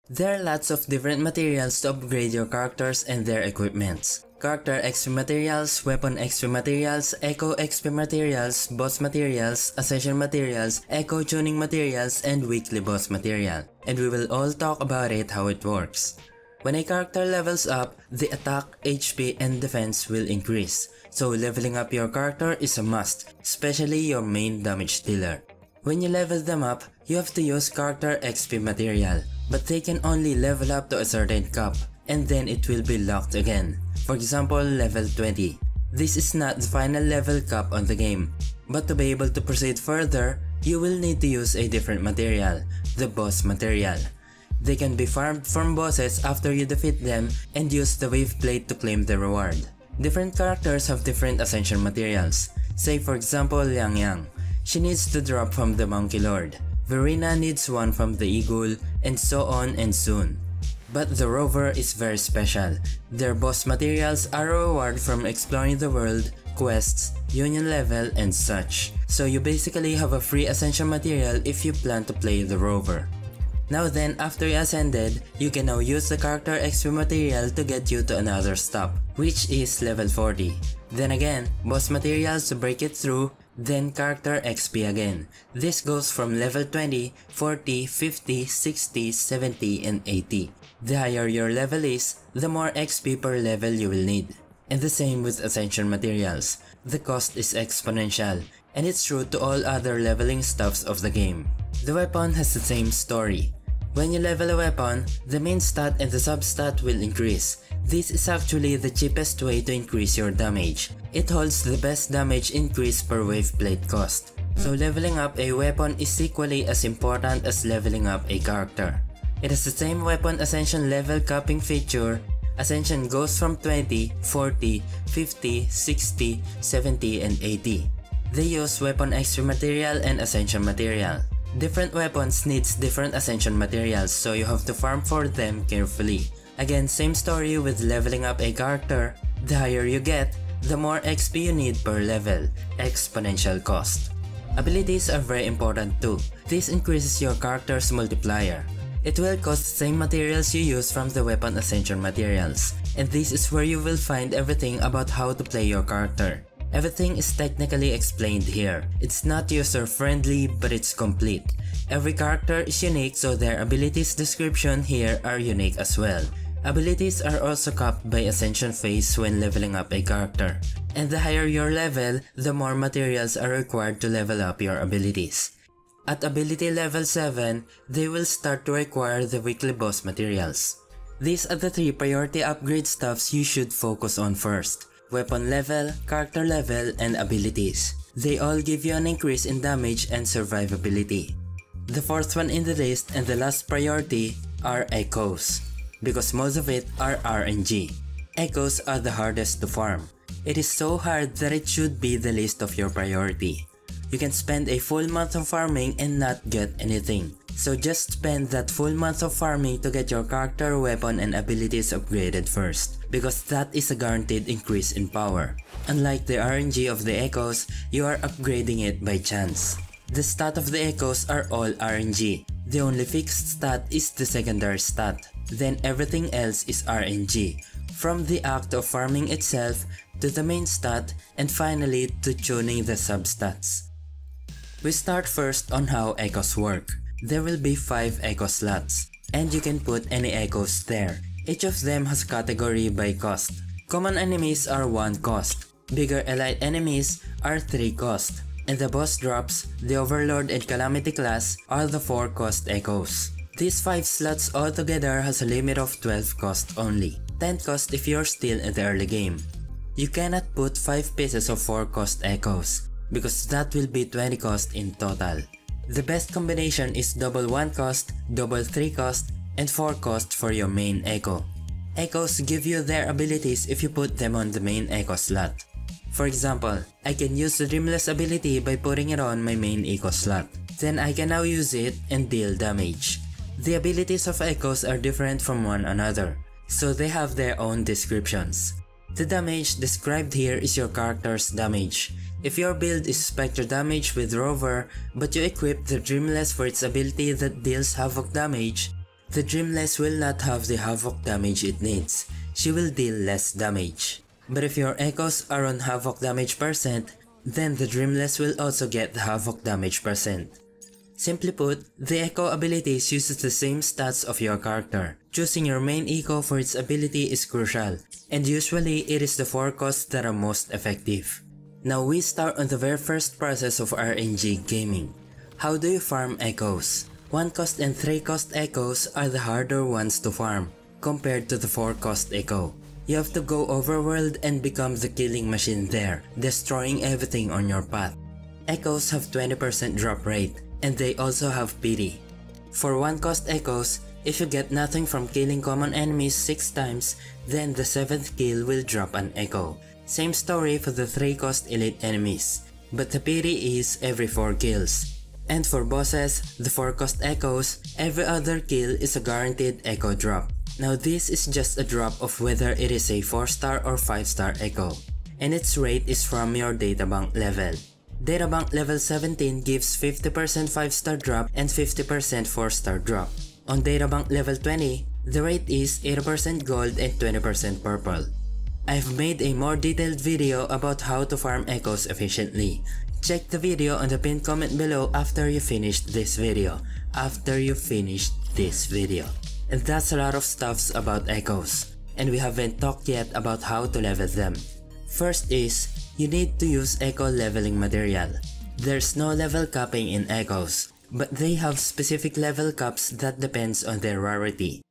There are lots of different materials to upgrade your characters and their equipments. Character XP materials, weapon XP materials, echo XP materials, boss materials, ascension materials, echo tuning materials, and weekly boss material. And we will all talk about it how it works. When a character levels up, the attack, HP, and defense will increase. So leveling up your character is a must, especially your main damage dealer. When you level them up, you have to use character XP material, but they can only level up to a certain cap, and then it will be locked again. For example, level 20. This is not the final level cap on the game, but to be able to proceed further, you will need to use a different material, the boss material. They can be farmed from bosses after you defeat them and use the wave plate to claim the reward. Different characters have different ascension materials. Say for example Yang Yang. She needs to drop from the Monkey Lord. Verena needs one from the Eagle, and so on and soon. But the Rover is very special. Their boss materials are a reward from exploring the world, quests, union level, and such. So you basically have a free ascension material if you plan to play the Rover. Now then, after you ascended, you can now use the character XP material to get you to another stop, which is level 40. Then again, boss materials to break it through, then character XP again. This goes from level 20, 40, 50, 60, 70, and 80. The higher your level is, the more XP per level you will need. And the same with ascension materials. The cost is exponential, and it's true to all other leveling stuffs of the game. The weapon has the same story. When you level a weapon, the main stat and the substat will increase. This is actually the cheapest way to increase your damage. It holds the best damage increase per wave plate cost. So leveling up a weapon is equally as important as leveling up a character. It has the same weapon ascension level capping feature. Ascension goes from 20, 40, 50, 60, 70, and 80. They use weapon XP material and ascension material. Different weapons needs different ascension materials, so you have to farm for them carefully. Again, same story with leveling up a character. The higher you get, the more XP you need per level, exponential cost. Abilities are very important too. This increases your character's multiplier. It will cost the same materials you use from the weapon ascension materials, and this is where you will find everything about how to play your character. Everything is technically explained here. It's not user-friendly, but it's complete. Every character is unique, so their abilities description here are unique as well. Abilities are also capped by ascension phase when leveling up a character. And the higher your level, the more materials are required to level up your abilities. At ability level 7, they will start to require the weekly boss materials. These are the 3 priority upgrade stuffs you should focus on first. Weapon level, character level, and abilities. They all give you an increase in damage and survivability. The fourth one in the list and the last priority are echoes, because most of it are RNG. Echoes are the hardest to farm. It is so hard that it should be the least of your priority. You can spend a full month of farming and not get anything. So just spend that full month of farming to get your character, weapon, and abilities upgraded first, because that is a guaranteed increase in power. Unlike the RNG of the echoes, you are upgrading it by chance. The stat of the echoes are all RNG. The only fixed stat is the secondary stat. Then everything else is RNG, from the act of farming itself to the main stat, and finally to tuning the substats. We start first on how echoes work. There will be 5 echo slots, and you can put any echoes there. Each of them has category by cost. Common enemies are 1 cost, bigger elite enemies are 3 cost, and the boss drops, the Overlord and Calamity class are the 4 cost echoes. These 5 slots altogether has a limit of 12 cost only, 10 cost if you're still in the early game. You cannot put 5 pieces of 4 cost echoes, because that will be 20 cost in total. The best combination is double 1 cost, double 3 cost, and 4 cost for your main echo. Echoes give you their abilities if you put them on the main echo slot. For example, I can use the Dreamless ability by putting it on my main echo slot. Then I can now use it and deal damage. The abilities of echoes are different from one another, so they have their own descriptions. The damage described here is your character's damage. If your build is Spectre damage with Rover, but you equip the Dreamless for its ability that deals havoc damage, The Dreamless will not have the Havoc damage it needs. She will deal less damage. But if your echoes are on Havoc damage percent, then the Dreamless will also get the Havoc damage percent. Simply put, the echo abilities uses the same stats of your character. Choosing your main echo for its ability is crucial, and usually it is the 4 costs that are most effective. Now we start on the very first process of RNG gaming. How do you farm echoes? 1 cost and 3 cost echoes are the harder ones to farm, compared to the 4 cost echo. You have to go overworld and become the killing machine there, destroying everything on your path. Echoes have 20% drop rate, and they also have pity. For 1 cost echoes, if you get nothing from killing common enemies 6 times, then the 7th kill will drop an echo. Same story for the 3 cost elite enemies, but the pity is every 4 kills. And for bosses, the 4 cost echoes, every other kill is a guaranteed echo drop. Now this is just a drop of whether it is a 4-star or 5-star echo, and its rate is from your databank level. Databank level 17 gives 50% 5-star drop and 50% 4-star drop. On Databank level 20, the rate is 80% gold and 20% purple. I've made a more detailed video about how to farm echoes efficiently. Check the video on the pinned comment below after you finished this video. And that's a lot of stuffs about echoes, and we haven't talked yet about how to level them. First is, you need to use echo leveling material. There's no level capping in echoes, but they have specific level caps that depends on their rarity.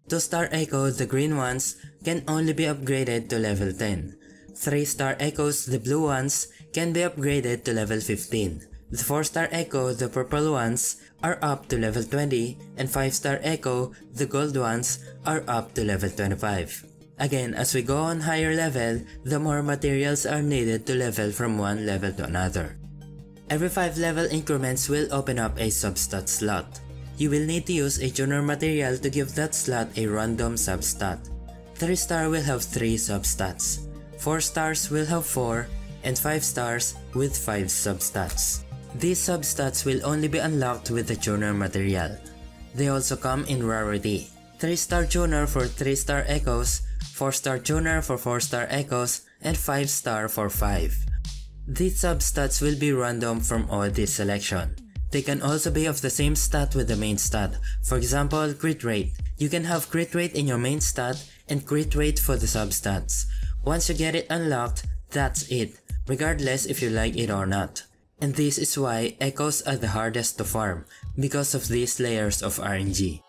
2-star echo, the green ones, can only be upgraded to level 10. 3-star echoes, the blue ones, can be upgraded to level 15. The 4-star echo, the purple ones, are up to level 20, and 5-star echo, the gold ones, are up to level 25. Again, as we go on higher level, the more materials are needed to level from one level to another. Every 5 level increments will open up a substat slot. You will need to use a tuner material to give that slot a random substat. 3-star will have 3 substats, 4 stars will have 4, and 5 stars with 5 substats. These substats will only be unlocked with the tuner material. They also come in rarity. 3-star tuner for 3-star echoes, 4-star tuner for 4-star echoes, and 5-star for 5. These substats will be random from all this selection. They can also be of the same stat with the main stat. For example, crit rate. You can have crit rate in your main stat and crit rate for the substats. Once you get it unlocked, that's it, regardless if you like it or not. And this is why echoes are the hardest to farm, because of these layers of RNG.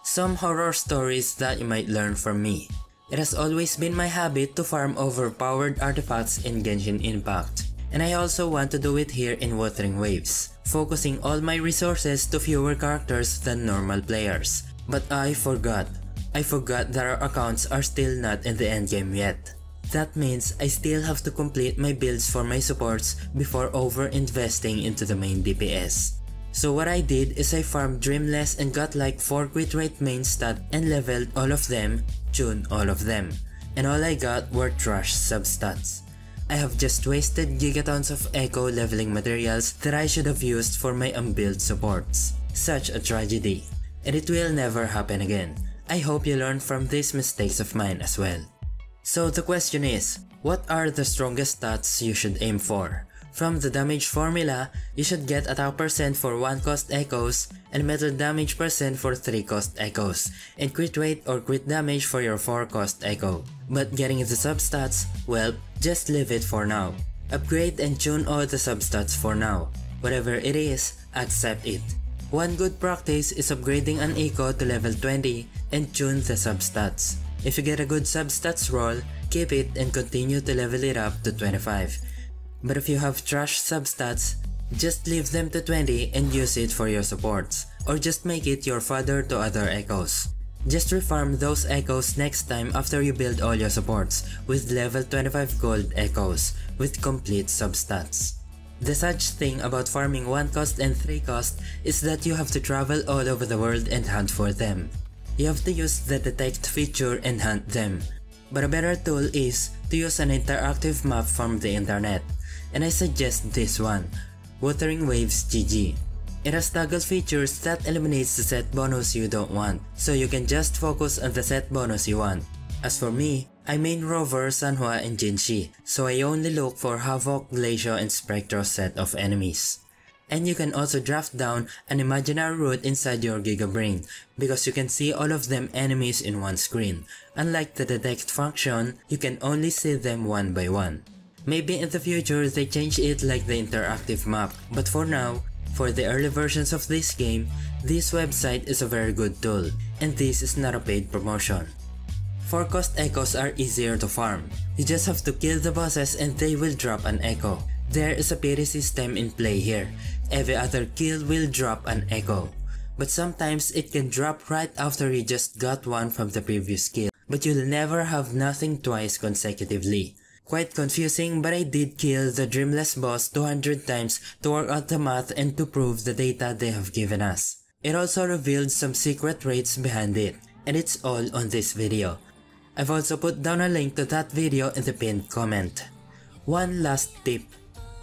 Some horror stories that you might learn from me. It has always been my habit to farm overpowered artifacts in Genshin Impact, and I also want to do it here in Wuthering Waves, focusing all my resources to fewer characters than normal players. But I forgot that our accounts are still not in the endgame yet. That means I still have to complete my builds for my supports before over-investing into the main DPS. So what I did is I farmed Dreamless and got like 4 crit rate main stat and leveled all of them, tuned all of them, and all I got were trash substats. I have just wasted gigatons of echo leveling materials that I should have used for my unbuilt supports. Such a tragedy, and it will never happen again. I hope you learn from these mistakes of mine as well. So the question is, what are the strongest stats you should aim for? From the damage formula, you should get attack percent for 1 cost echoes, and metal damage percent for 3 cost echoes, and crit rate or crit damage for your 4 cost echo. But getting the substats, well, just leave it for now. Upgrade and tune all the substats for now. Whatever it is, accept it. One good practice is upgrading an echo to level 20 and tune the substats. If you get a good substats roll, keep it and continue to level it up to 25. But if you have trash substats, just leave them to 20 and use it for your supports, or just make it your fodder to other echoes. Just refarm those echoes next time after you build all your supports with level 25 gold echoes with complete substats. The such thing about farming 1 cost and 3 cost is that you have to travel all over the world and hunt for them. You have to use the detect feature and hunt them. But a better tool is to use an interactive map from the internet, and I suggest this one, Wuthering Waves GG. It has toggle features that eliminates the set bonus you don't want, so you can just focus on the set bonus you want. As for me, I main Rover, Sanhua, and Jinshi, so I only look for Havoc, Glacio, and Spectro set of enemies. And you can also draft down an imaginary route inside your Giga Brain, because you can see all of them enemies in one screen. Unlike the detect function, you can only see them one by one. Maybe in the future they change it like the interactive map, but for now, for the early versions of this game, this website is a very good tool, and this is not a paid promotion. 4-cost echoes are easier to farm. You just have to kill the bosses and they will drop an echo. There is a pity system in play here. Every other kill will drop an echo. But sometimes it can drop right after you just got one from the previous kill, but you'll never have nothing twice consecutively. Quite confusing, but I did kill the Dreamless boss 200 times to work out the math and to prove the data they have given us. It also revealed some secret rates behind it, and it's all on this video. I've also put down a link to that video in the pinned comment. One last tip.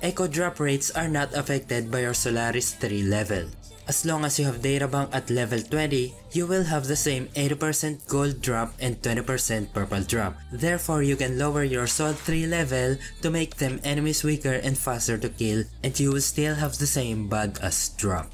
Echo drop rates are not affected by your Solaris 3 level. As long as you have data bank at level 20, you will have the same 80% gold drop and 20% purple drop. Therefore, you can lower your Sol 3 level to make them enemies weaker and faster to kill, and you will still have the same badass drop.